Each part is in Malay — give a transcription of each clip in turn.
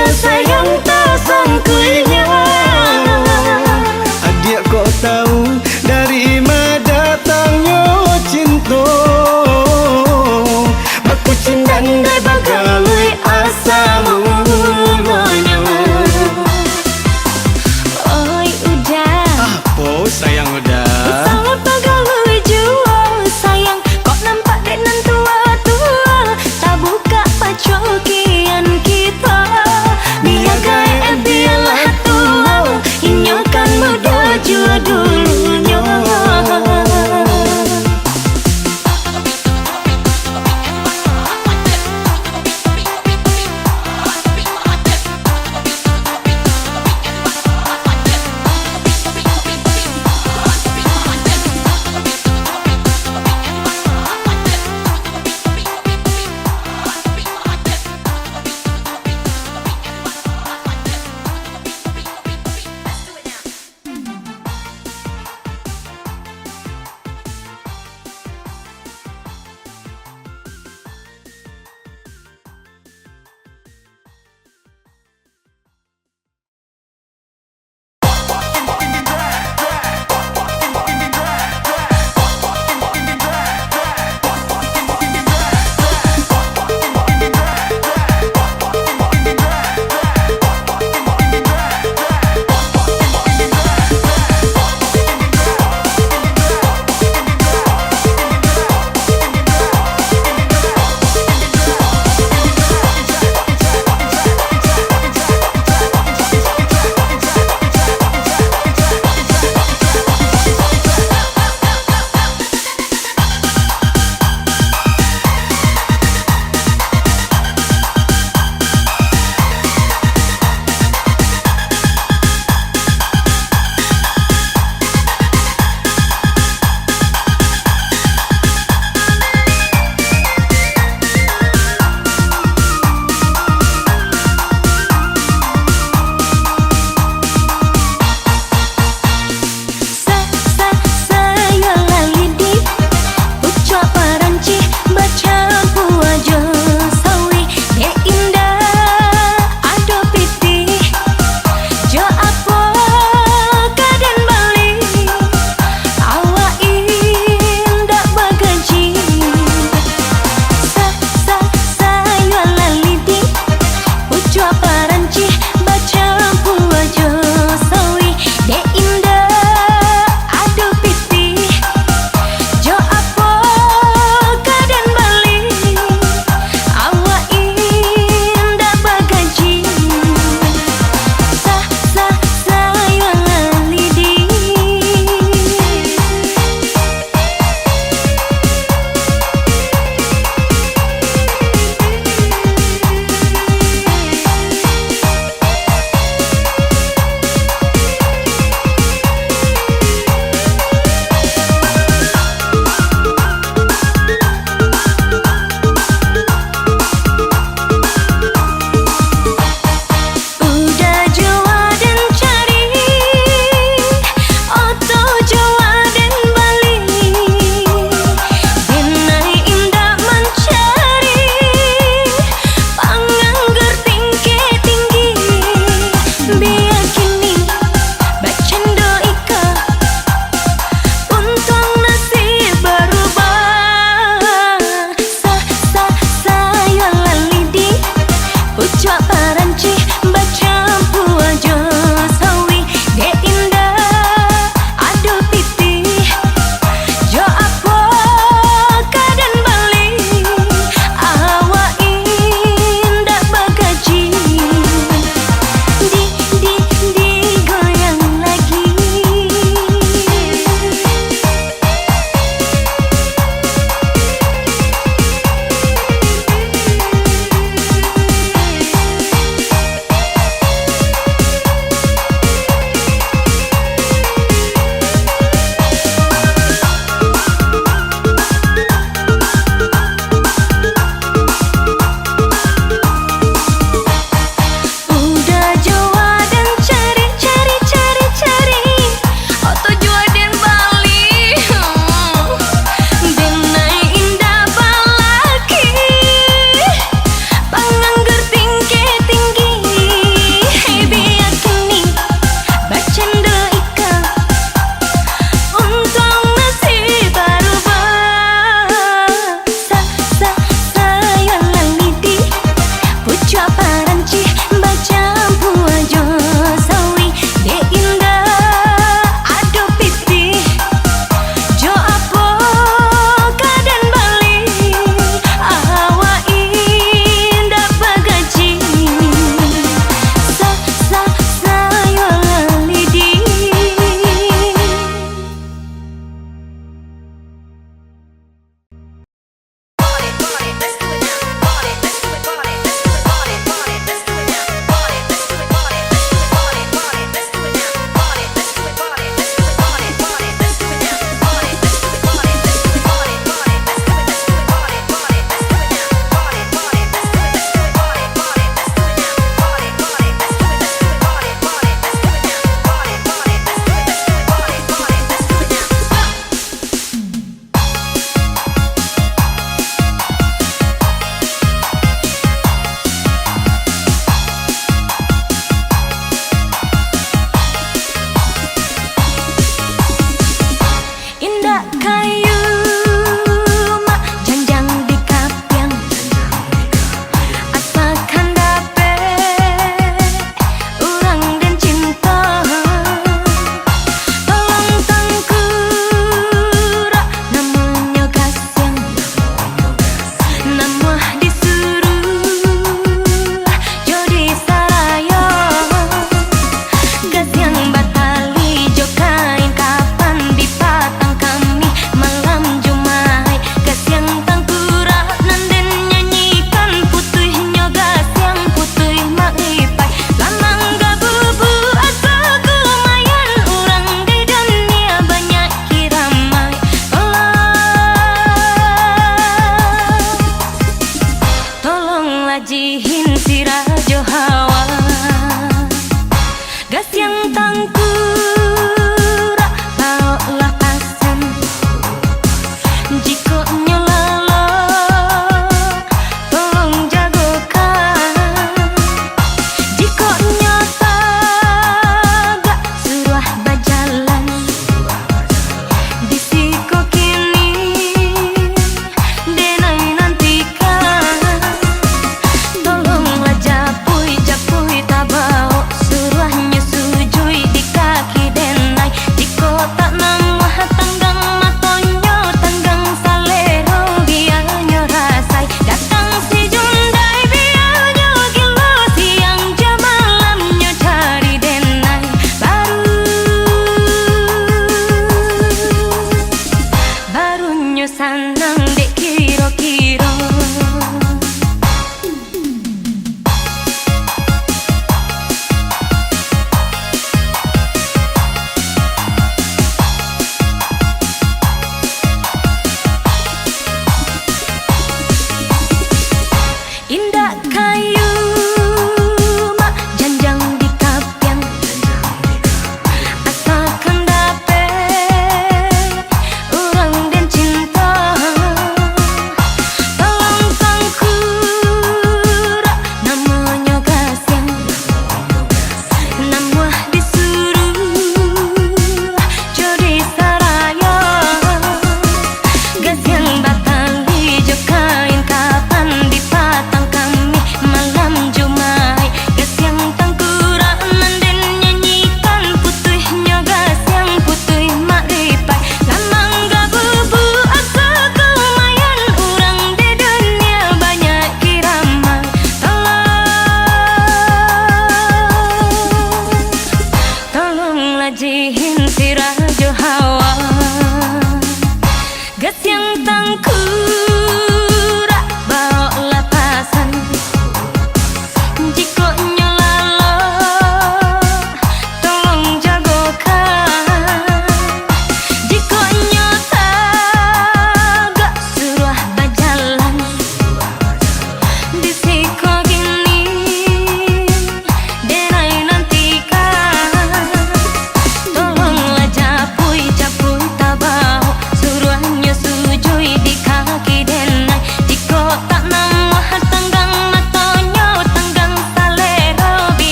saja sayang tak sangkunya. Adik kok tahu dari mana datangnya cinta? Baku cindan dai bagalui asamu mulanya. Oi udah, Apa sayang udah? salah bagalui jua sayang. Kok nampak dek nan tua-tua, tak buka pacokian kita. Biar gaya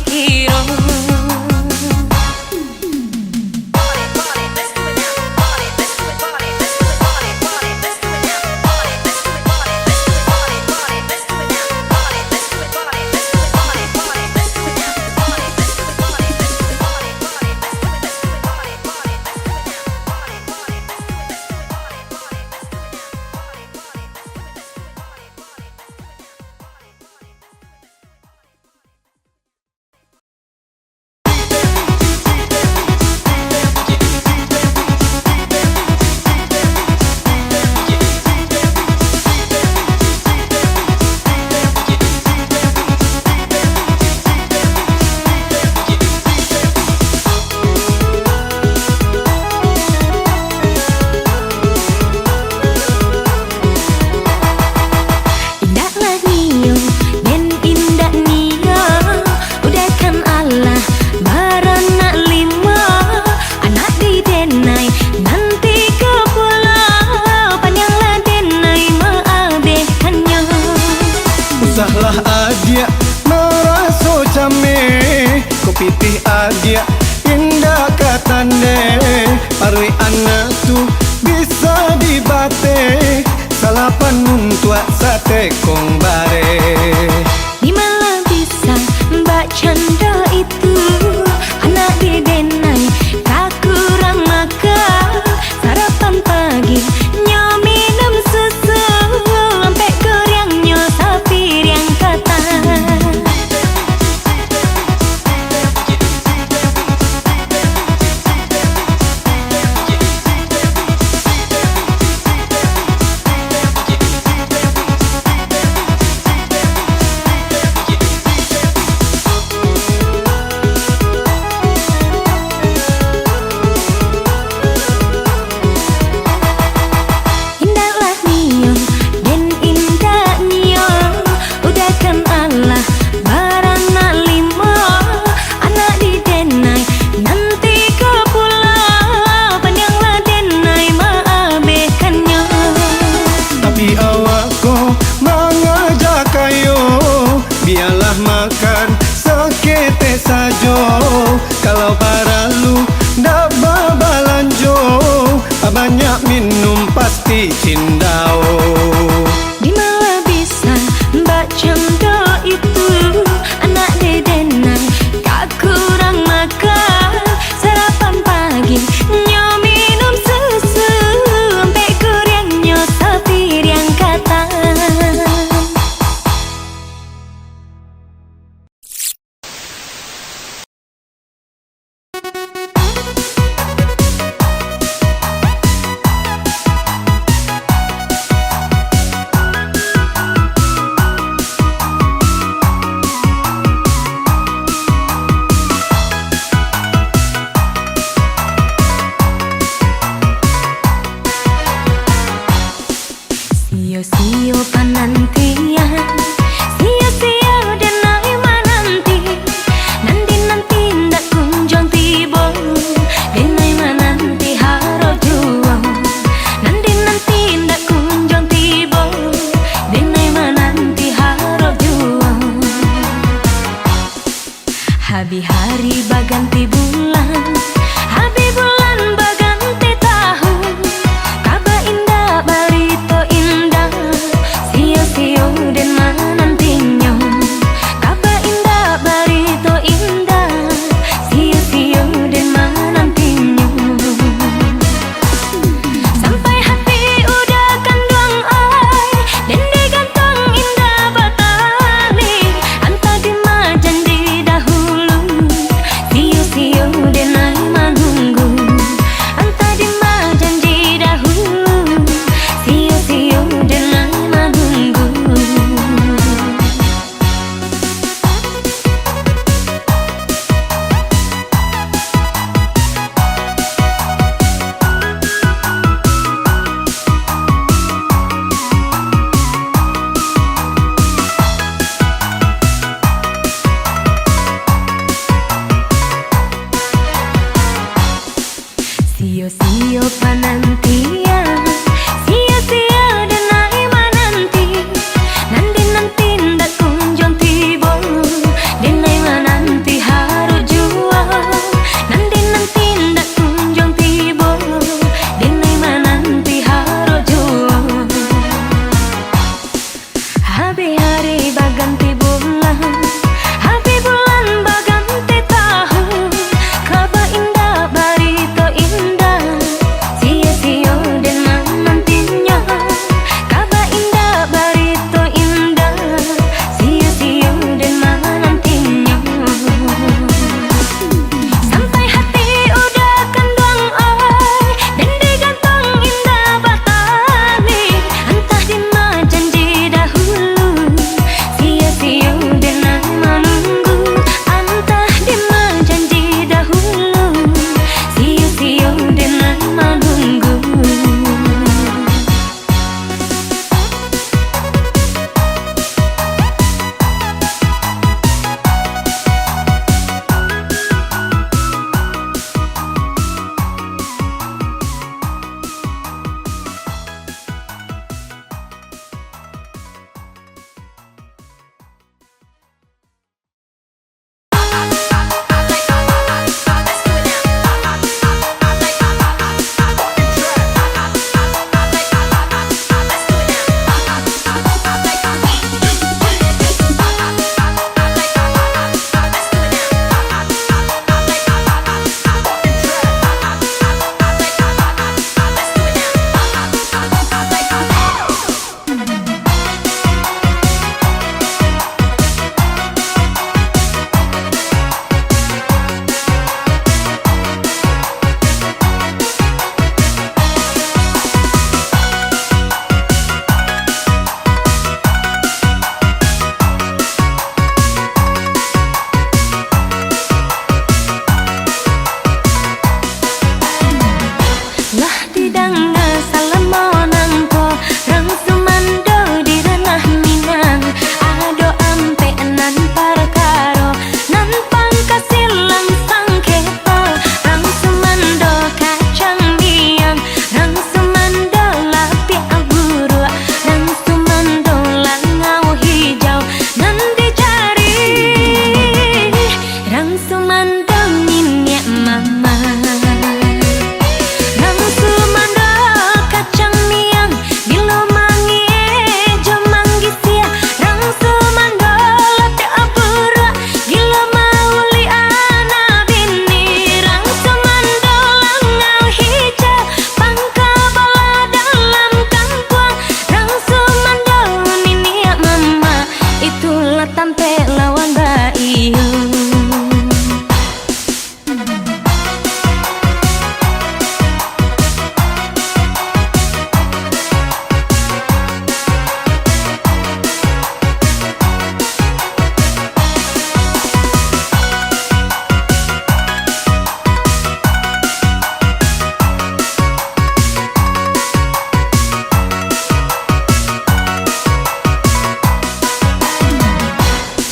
kira-kira. Usahlah adia meraso came, kopitih adia indah katande. Parui anak tu bisa dibate, salapan muntua sate kong bare. Di mana bisa mbak canda itu, anak di denai tak kurang makan. Sarapan pagi nyo minum susu, sampai kuriang nyo sapir yang kata. Biarlah makan sekete sajo, kalau paralu ndak babalanjo, banyak minum pasti cindao. Di mana bisa mbak canda itu, anak dedenan tak kurang makan. Sarapan pagi nyo minum susu, sampai kuriang nyo sapir yang kata. Sio-sio panantian, sio-sio denai mananti, nanti ndak kunjung tiba, denai mananti haro juang. Nanti ndak kunjung tiba, denai mananti haro juang. Habi hari baganti bulan, habi bulan baganti tahun. Kaba indah barito indah, sio-sio den manantinyo. Kaba indah barito indah, sio-sio den manantinyo. Sampai hati udah kandung ai, dan digantong indah batali. Anta di majan di dahulu, sio-sio den ai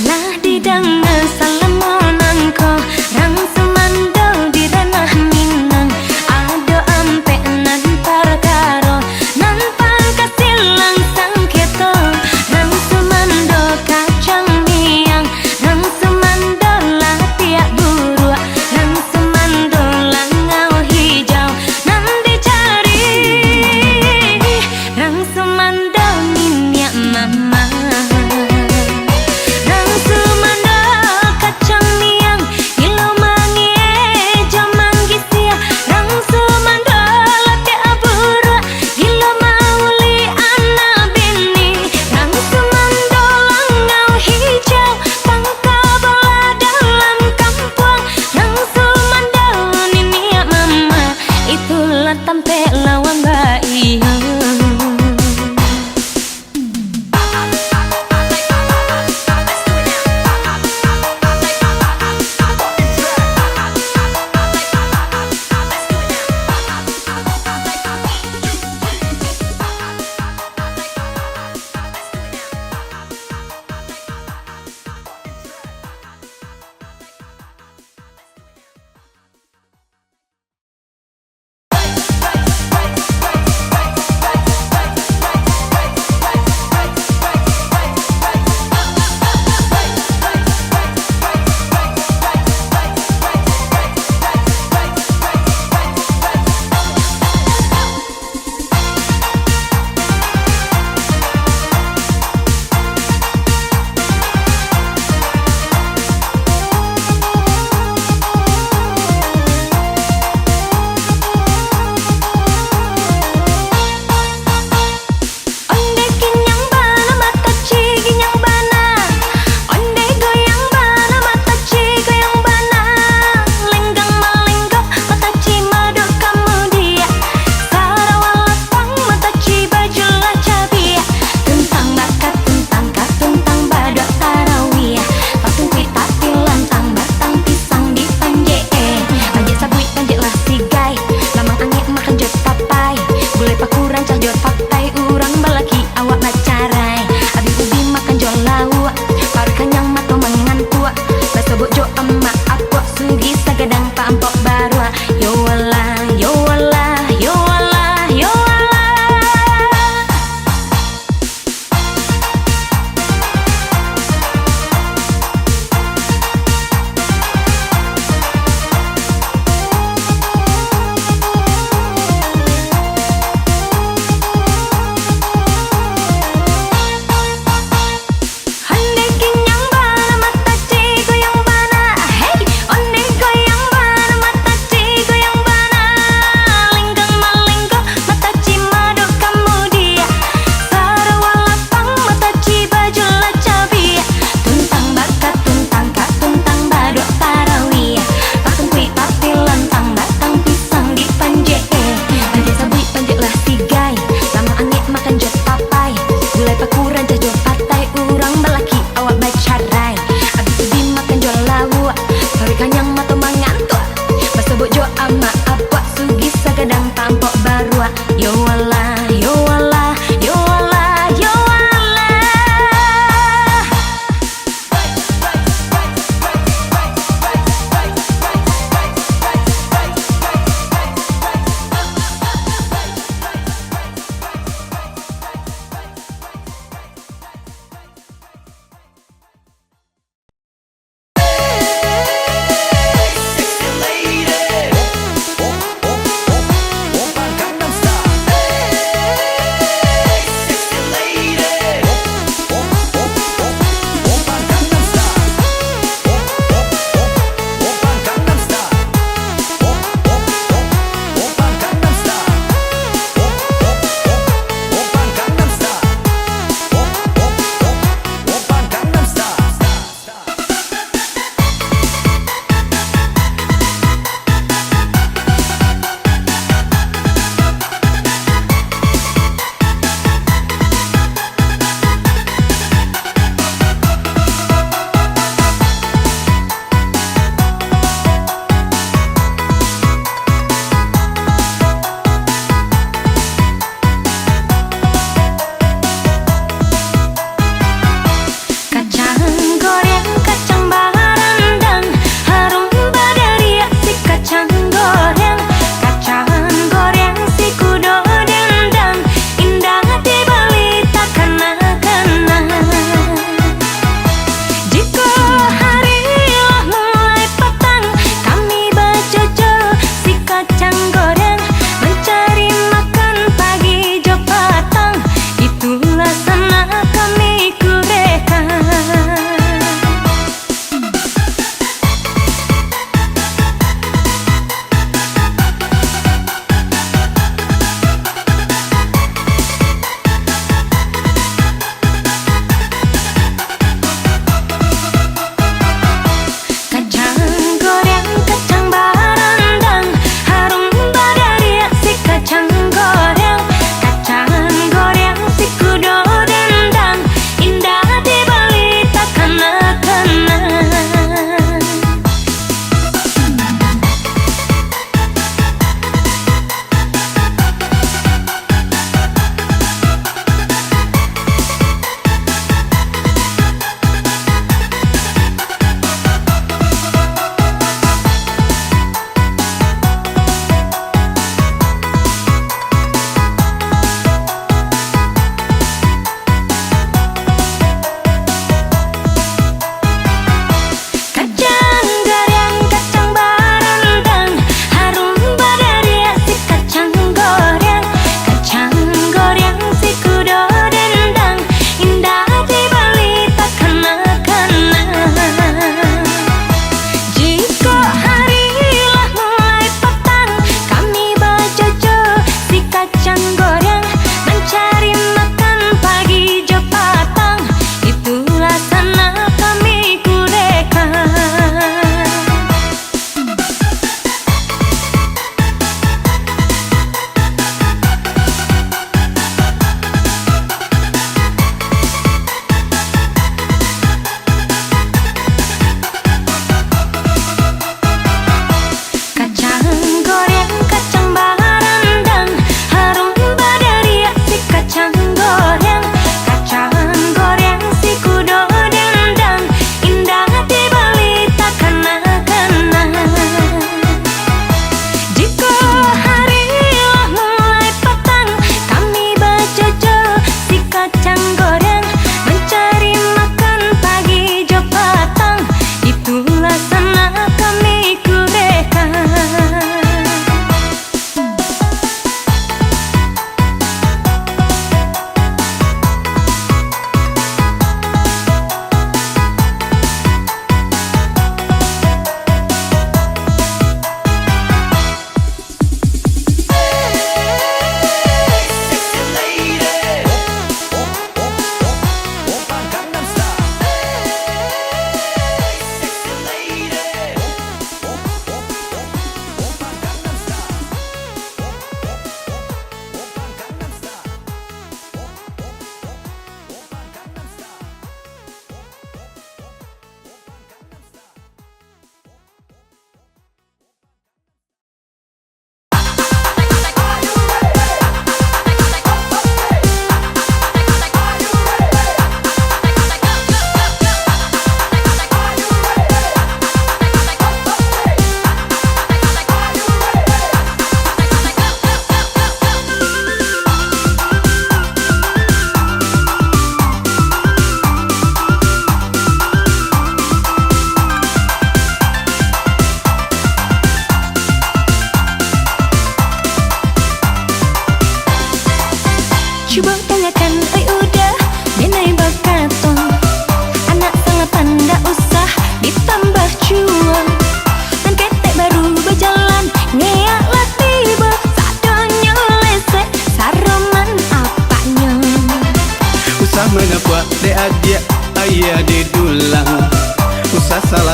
Lah di dang salam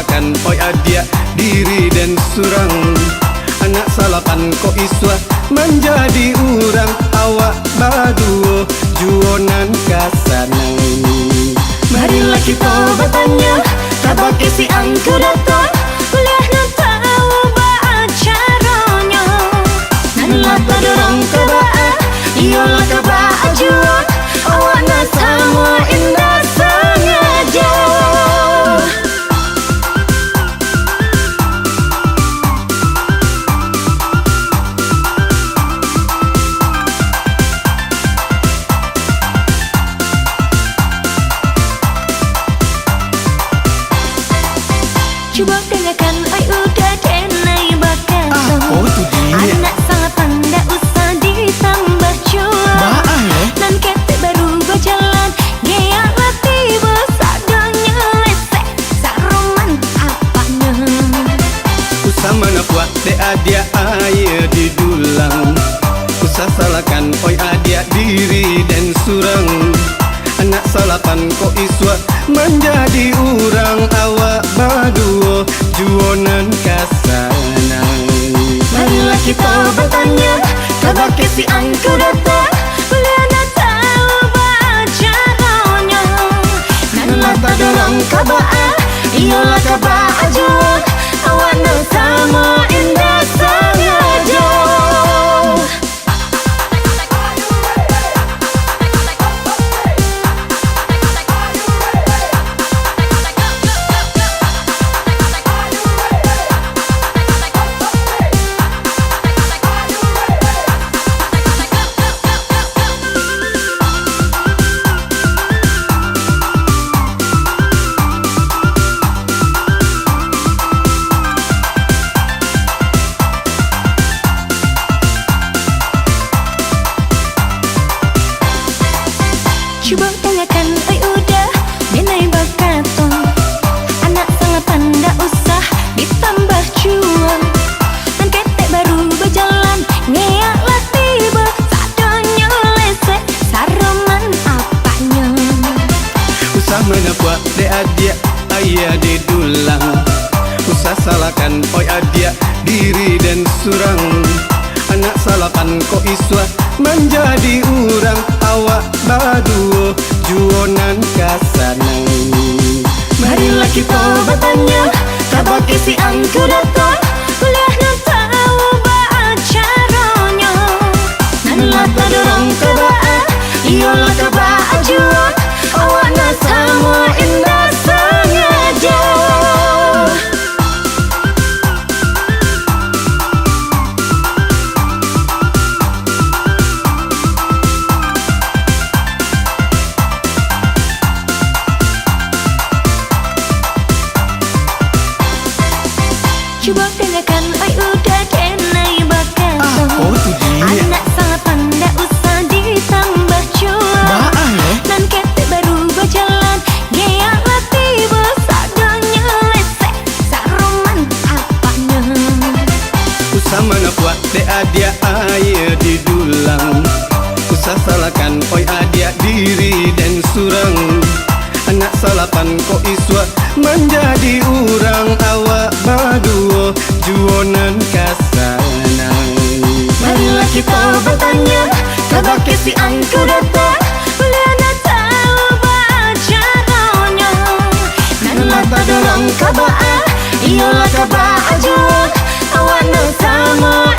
salahkan oi adia diri dan surang. Anak salapan ko iswa menjadi urang. Awak baduo juonan kasanang. Marilah kita bertanya, tabak isi angku datang. Kuliah nak tahu caranya. Nanlah tadorong kebaa, iyalah kebaa jua. Awak nak sama indah sengaja. Cuba dengarkan, oi udah denai bakal. Oh tu dia. Anak sangat pandai, usah ditambah cuan. Baang eh? Nan ketek baru berjalan, geak latih besadanya lesek. Saroman apanya? Usah mana buat de adia air di dulang. Usah salahkan oi adia diri dan surang. Anak salapan ko iswa menjadi urang. Awak baduo juonan kasanang. Marilah kita bertanya, tabak isi angku datang. Kuliah nak tahu caranya. Nanlah tadorong kabaa, iyalah kabaa jua. Awak nak sama indah sengaja. Cuba tanyakan, oi udah denai bakato. Anak sangat pandai, usah ditambah cuan. Dan ketek baru berjalan, ngeak latih besadanya lesek. Saroman apanya? Usah mana buat de adia ayah di dulang. Usah salahkan oi adia diri dan surang. Anak salapan ko iswa menjadi urang. Awak baduo juonan kasanang. Marilah kita bertanya, tabak isi angku datang. Kuliah nak tahu caranya. Nanlah tadorong kebaa, iyalah kebaa jua. Awak nak sama indah sengaja. Cuba dengarkan, oi udah denai bakal. Oh tu dia. Anak sangat pandai, usah ditambah cuan. Baang eh? Nan ketek baru berjalan, geak latih besadanya lesek. Saroman apanya? Usah mana buat de adia air di dulang. Usah salahkan oi adia diri dan surang. Anak salapan ko iswa menjadi urang. Awak baduo juonan kasanang. Marilah kita bertanya, tabak isi angku datang. Kuliah nak tahu caranya. Nanlah tadorong kabaa, iyalah kabaa jua. Awak nak sama